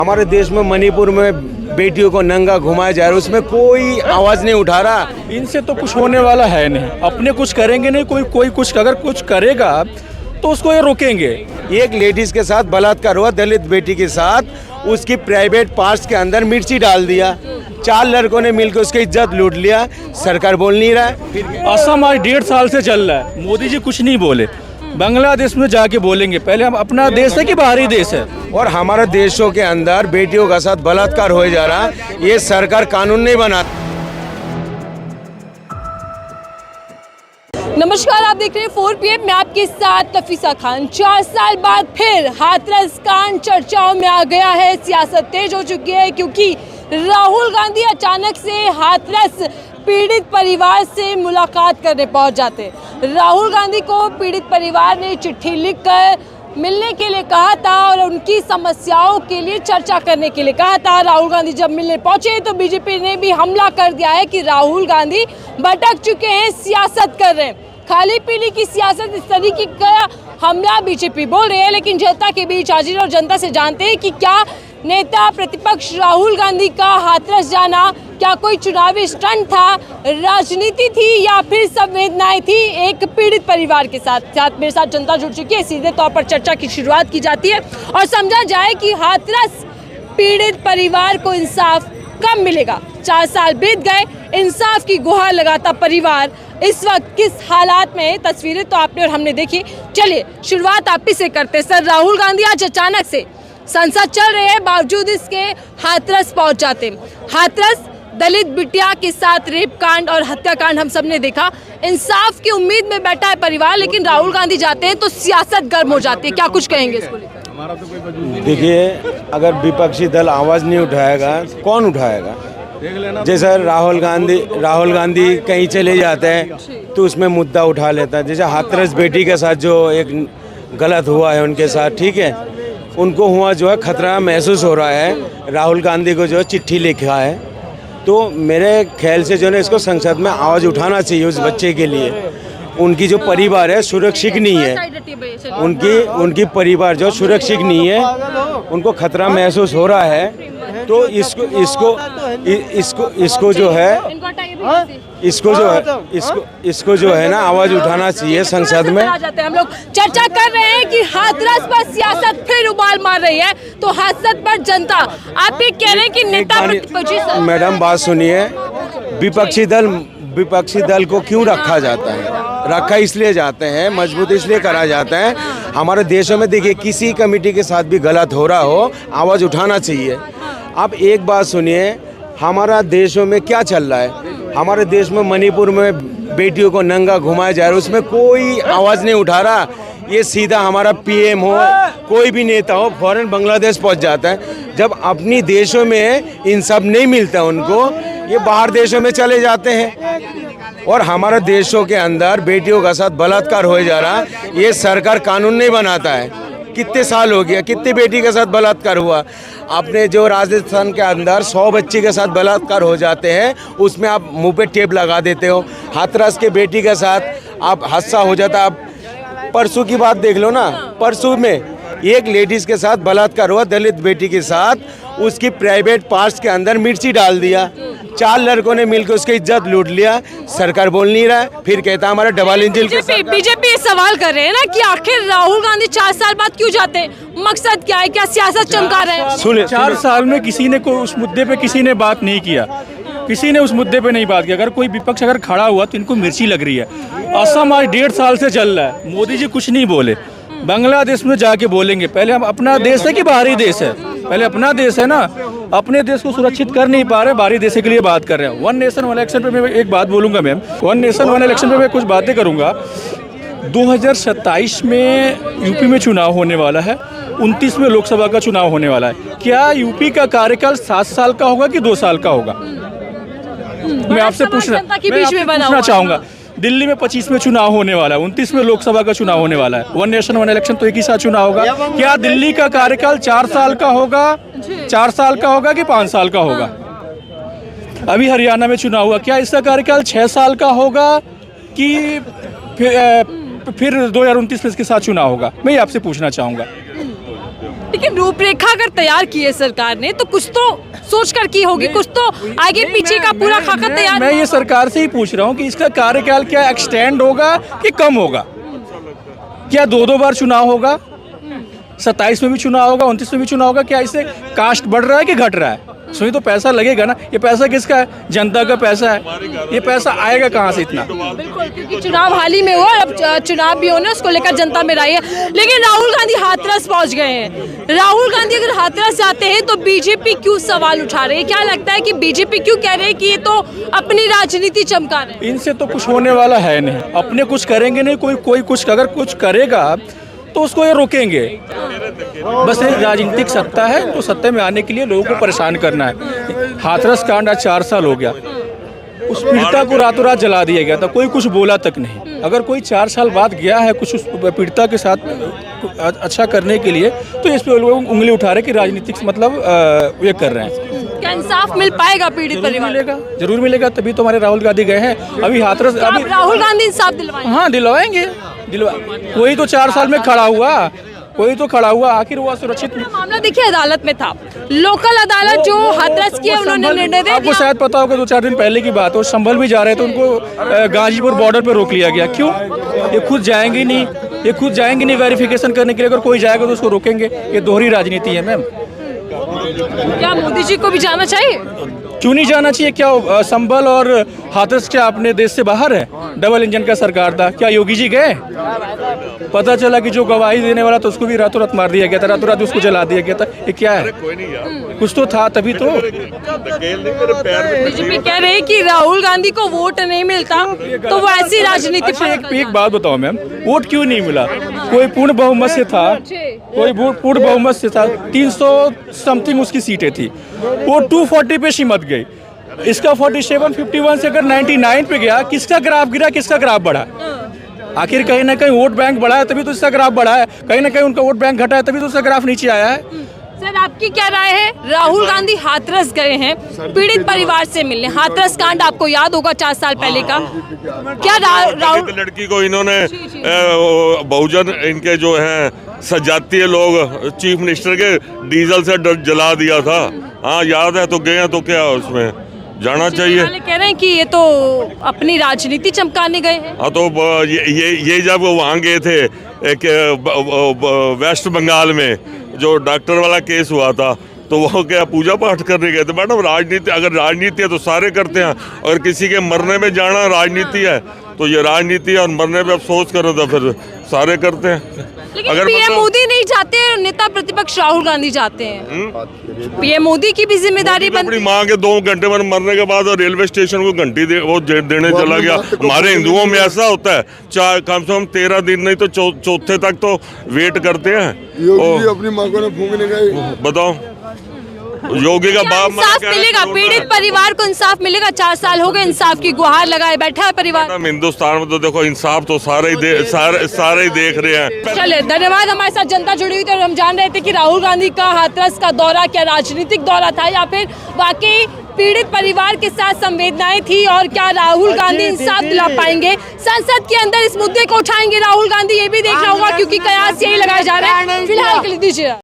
हमारे देश में मणिपुर में बेटियों को नंगा घुमाया जा रहा है, उसमें कोई आवाज नहीं उठा रहा। इनसे तो कुछ होने वाला है नहीं, अपने कुछ करेंगे नहीं, कोई कुछ अगर कुछ करेगा तो उसको ये रोकेंगे। एक लेडीज के साथ बलात्कार हुआ, दलित बेटी के साथ, उसकी प्राइवेट पार्ट्स के अंदर मिर्ची डाल दिया, 4 लड़कों ने मिलकर उसकी इज्जत लूट लिया। सरकार बोल नहीं रहा है। असम आज 1.5 साल से चल रहा है, मोदी जी कुछ नहीं बोले। बांग्लादेश में जाके बोलेंगे, पहले हम अपना देश है कि बाहरी देश है। और हमारे देशों के अंदर बेटियों का साथ बलात्कार हो जा रहा, ये सरकार कानून नहीं बना। नमस्कार, आप देख रहे हैं 4 PM, मैं आपके साथ नफीसा खान। 4 साल बाद फिर हाथरस कांड चर्चाओं में आ गया है। सियासत तेज हो चुकी है क्योंकि राहुल गांधी अचानक से हाथरस पीड़ित परिवार से मुलाकात करने पहुंच जाते। राहुल गांधी को पीड़ित परिवार ने चिट्ठी लिखकर मिलने के लिए कहा था और उनकी समस्याओं के लिए चर्चा करने के लिए कहा था। राहुल गांधी जब मिलने पहुंचे तो बीजेपी ने भी हमला कर दिया है कि राहुल गांधी भटक चुके हैं, सियासत कर रहे हैं। खाली पीली की सियासत, इस तरीके का हमला बीजेपी बोल रही है। लेकिन जनता के बीच हाजिर और जनता से जानते हैं कि क्या नेता प्रतिपक्ष राहुल गांधी का हाथरस जाना क्या कोई चुनावी स्टंट था, राजनीति थी या फिर संवेदनाएं थी एक पीड़ित परिवार के साथ। मेरे साथ जनता जुड़ चुकी है, सीधे तौर पर चर्चा की शुरुआत की जाती है और समझा जाए कि हाथरस पीड़ित परिवार को इंसाफ कब मिलेगा। 4 साल बीत गए, इंसाफ की गुहार लगाता परिवार इस वक्त किस हालात में है। तस्वीरें तो आपने और हमने देखी। चलिए शुरुआत आप ही से करते। सर, राहुल गांधी आज अचानक से संसद चल रहे हैं, बावजूद इसके हाथरस पहुंच जाते। हाथरस दलित बिटिया के साथ रेप कांड और हत्याकांड हम सब ने देखा। इंसाफ की उम्मीद में बैठा है परिवार, लेकिन राहुल गांधी जाते हैं तो सियासत गर्म हो जाती है। क्या कुछ कहेंगे इसको लेकर? देखिए, अगर विपक्षी दल आवाज नहीं उठाएगा, कौन उठाएगा? जैसे राहुल गांधी कहीं चले जाते हैं तो उसमें मुद्दा उठा लेता है। जैसे हाथरस बेटी के साथ जो एक गलत हुआ है उनके साथ, ठीक है, उनको हुआ जो है खतरा महसूस हो रहा है। राहुल गांधी को जो है चिट्ठी लिखा है, तो मेरे ख्याल से जो है इसको संसद में आवाज़ उठाना चाहिए उस बच्चे के लिए। उनकी जो परिवार है सुरक्षित नहीं है, उनकी परिवार जो सुरक्षित नहीं है, उनको खतरा महसूस हो रहा है। तो इसको जो है ना आवाज उठाना चाहिए संसद में। हम लोग चर्चा कर रहे हैं कि हाथरस पर सियासत फिर उबाल मार रही है, तो हाथरस पर जनता, आप ये कह रहे हैं कि नेता। मैडम बात सुनिए, विपक्षी दल को क्यों रखा जाता है? रखा इसलिए जाते हैं, मजबूत इसलिए करा जाता है। हमारे देशों में देखिए, किसी कमेटी के साथ भी गलत हो रहा हो, आवाज़ उठाना चाहिए। अब एक बात सुनिए, हमारा देशों में क्या चल रहा है? हमारे देश में मणिपुर में बेटियों को नंगा घुमाया जा रहा है, उसमें कोई आवाज़ नहीं उठा रहा। ये सीधा हमारा PM हो, कोई भी नेता हो, फौरन बांग्लादेश पहुंच जाता है। जब अपनी देशों में इंसाफ नहीं मिलता उनको, ये बाहर देशों में चले जाते हैं। और हमारे देशों के अंदर बेटियों का साथ बलात्कार हो जा रहा, ये सरकार कानून नहीं बनाता है। कितने साल हो गया, कितनी बेटी के साथ बलात्कार हुआ? आपने जो राजस्थान के अंदर 100 बच्चे के साथ बलात्कार हो जाते हैं, उसमें आप मुंह पे टेप लगा देते हो। हाथरस के बेटी के साथ आप हादसा हो जाता। आप परसों की बात देख लो ना, परसों में एक लेडीज के साथ बलात्कार हुआ, दलित बेटी के साथ, उसकी प्राइवेट पार्ट्स के अंदर मिर्ची डाल दिया, 4 लड़कों ने मिलकर उसकी इज्जत लूट लिया। सरकार बोल नहीं रहा है, फिर कहता हमारा डबल इंजन। बीजेपी ये सवाल कर रहे हैं ना कि आखिर राहुल गांधी 4 साल बाद क्यों जाते हैं? मकसद क्या है? क्या सियासत चमका रहे हैं? सुने, 4 साल में किसी ने उस मुद्दे पे किसी ने बात नहीं किया, किसी ने उस मुद्दे पे नहीं बात किया। अगर कोई विपक्ष अगर खड़ा हुआ तो इनको मिर्ची लग रही है। असम आज 1.5 साल से चल रहा है, मोदी जी कुछ नहीं बोले। बांग्लादेश में जाके बोलेंगे, पहले हम अपना देश है कि बाहरी देश है? पहले अपना देश है ना। अपने देश को सुरक्षित कर नहीं पा रहे, बाहरी देश के लिए बात कर रहे हैं। 1 नेशन 1 इलेक्शन पे मैं एक बात बोलूँगा मैम, 1 नेशन 1 इलेक्शन पे मैं कुछ बातें करूँगा। 2027 में यूपी में चुनाव होने वाला है, 29 में लोकसभा का चुनाव होने वाला है। क्या यूपी का कार्यकाल 7 साल का होगा कि 2 साल का होगा? मैं आपसे पूछना चाहूँगा। दिल्ली में 25 में चुनाव होने वाला है, 29 में लोकसभा का चुनाव होने वाला है। 1 नेशन 1 इलेक्शन तो एक ही साथ चुनाव होगा। क्या दिल्ली का कार्यकाल 4 साल का होगा, 4 साल का होगा कि 5 साल का होगा? अभी हरियाणा में चुनाव हुआ, क्या इसका कार्यकाल 6 साल का होगा कि फिर 2029 में इसके साथ चुनाव होगा? मैं ये आपसे पूछना चाहूँगा। लेकिन रूपरेखा अगर तैयार की है सरकार ने तो कुछ तो सोच कर की होगी, कुछ तो आगे पीछे का पूरा खाका तैयार। मैं ये सरकार से ही पूछ रहा हूँ कि इसका कार्यकाल क्या एक्सटेंड होगा कि कम होगा? क्या 2-2 बार चुनाव होगा? 27 में भी चुनाव होगा, 29 में भी चुनाव होगा? क्या इससे कास्ट बढ़ रहा है कि घट रहा है? उसमें तो पैसा लगेगा ना। ये पैसा किसका है? जनता का पैसा है। ये पैसा आएगा कहाँ से इतना? बिल्कुल, क्योंकि चुनाव हाल ही में हुआ, अब चुनाव भी होना, उसको लेकर जनता में राय है। लेकिन राहुल गांधी हाथरस पहुंच गए हैं। राहुल गांधी अगर हाथरस जाते हैं तो बीजेपी क्यों सवाल उठा रहे हैं? क्या लगता है कि बीजेपी क्यों कह रहे हैं कि ये तो अपनी राजनीति चमका रहे हैं? इनसे तो कुछ होने वाला है नहीं। अपने कुछ करेंगे नहीं, कोई कुछ अगर कुछ करेगा तो उसको ये रोकेंगे। बस ये राजनीतिक सत्ता है, तो सत्ता में आने के लिए लोगों को परेशान करना है। हाथरस कांड आज 4 साल हो गया, उस पीड़िता को रातों रात जला दिया गया था, कोई कुछ बोला तक नहीं। अगर कोई 4 साल बाद गया है कुछ उस पीड़िता के साथ अच्छा करने के लिए, तो इस पे लोग उंगली उठा रहे कि राजनीतिक मतलब ये कर रहे हैं। क्या इंसाफ मिल पाएगा पीड़ित परिवार? मिलेगा, जरूर मिलेगा, तभी तो हमारे राहुल गांधी गए हैं अभी हाथरस। अभी राहुल गांधी इंसाफ दिलवाएंगे? हाँ, दिलवाएंगे। कोई तो 4 साल में खड़ा हुआ, कोई तो खड़ा हुआ, आखिर वो सुरक्षित। मामला देखिए अदालत में था, लोकल अदालत जो हाथरस की है उन्होंने निर्णय दे दिया। आपको शायद पता होगा 2-4 दिन पहले की बात हो, संभल भी जा रहे थे, उनको गाजीपुर बॉर्डर पे रोक लिया गया। क्यों? ये खुद जाएंगे नहीं वेरिफिकेशन करने के लिए। अगर कोई जाएगा तो उसको रोकेंगे। ये दोहरी राजनीति है मैम। क्या मोदी जी को भी जाना चाहिए? क्यों नहीं जाना चाहिए? क्या संभल और हाथरस क्या अपने देश से बाहर है? डबल इंजन का सरकार था। क्या योगी जी गए? पता चला कि जो गवाही देने वाला था उसको भी रातों रात मार दिया गया था, रातों रात उसको जला दिया गया था। ये क्या है? कुछ तो था तभी तो। बीजेपी कह रहे हैं कि राहुल गांधी को वोट नहीं मिलता तो वो ऐसी राजनीति। अच्छा, एक बात बताओ मैम, वोट क्यों नहीं मिला? कोई पूर्ण बहुमत से था, कोई पूर्ण बहुमत से था, 300 समथिंग उसकी सीटें थी, वो 240 पे सिमट गई। इसका 47, 51 से अगर 99 पे गया, किसका ग्राफ गिरा, किसका ग्राफ बढ़ा? आखिर कहीं ना कहीं वोट बैंक बढ़ा है तभी तो इसका ग्राफ बढ़ा है, कहीं ना कहीं उनका वोट बैंक घटा है तभी तो उसका ग्राफ नीचे आया है। सर, आपकी क्या राय है? राहुल गांधी हाथरस गए हैं पीड़ित परिवार से मिलने। हाथरस कांड आपको याद होगा 4 साल पहले का। क्या राहुल लड़की को इन्होंने बहुजन इनके जो हैं सजातीय लोग चीफ मिनिस्टर के डीजल से जला दिया था। हाँ याद है, तो गए हैं तो क्या उसमें जाना चाहिए? कह रहे हैं कि ये तो अपनी राजनीति चमकाने गए हैं। हाँ तो ये जब वहाँ गए थे एक वेस्ट बंगाल में जो डॉक्टर वाला केस हुआ था, तो वो क्या पूजा पाठ करने गए थे? मैडम राजनीति, अगर राजनीति है तो सारे करते हैं। अगर किसी के मरने में जाना राजनीति है तो ये राजनीति है, और मरने पे अफसोस करो तो फिर सारे करते हैं। लेकिन पीएम मोदी नहीं जाते, नेता प्रतिपक्ष राहुल गांधी जाते हैं। पीएम मोदी की भी जिम्मेदारी बनती अपनी माँ के 2 घंटे में मरने के बाद रेलवे स्टेशन को घंटी देने चला गया। हमारे हिंदुओं में ऐसा होता है, कम से कम 13 दिन नहीं तो चौथे तक तो वेट करते हैं। अपनी माँ को फूंकने गए। बताओ, योगी का बाप इंसाफ मिलेगा? पीड़ित परिवार को इंसाफ मिलेगा? 4 साल हो गए, इंसाफ की गुहार लगाए बैठा है परिवार। हिंदुस्तान में तो देखो इंसाफ तो सारे ही देख रहे हैं। चले, धन्यवाद। हमारे साथ जनता जुड़ी हुई थी और हम जान रहे थे कि राहुल गांधी का हाथरस का दौरा क्या राजनीतिक दौरा था या फिर वाकई पीड़ित परिवार के साथ संवेदनाएं थी, और क्या राहुल गांधी इंसाफ दिला पाएंगे? संसद के अंदर इस मुद्दे को उठाएंगे राहुल गांधी, ये भी देखना होगा, क्योंकि कयास यही लगाए जा रहे हैं। फिलहाल के लिए दीजिए।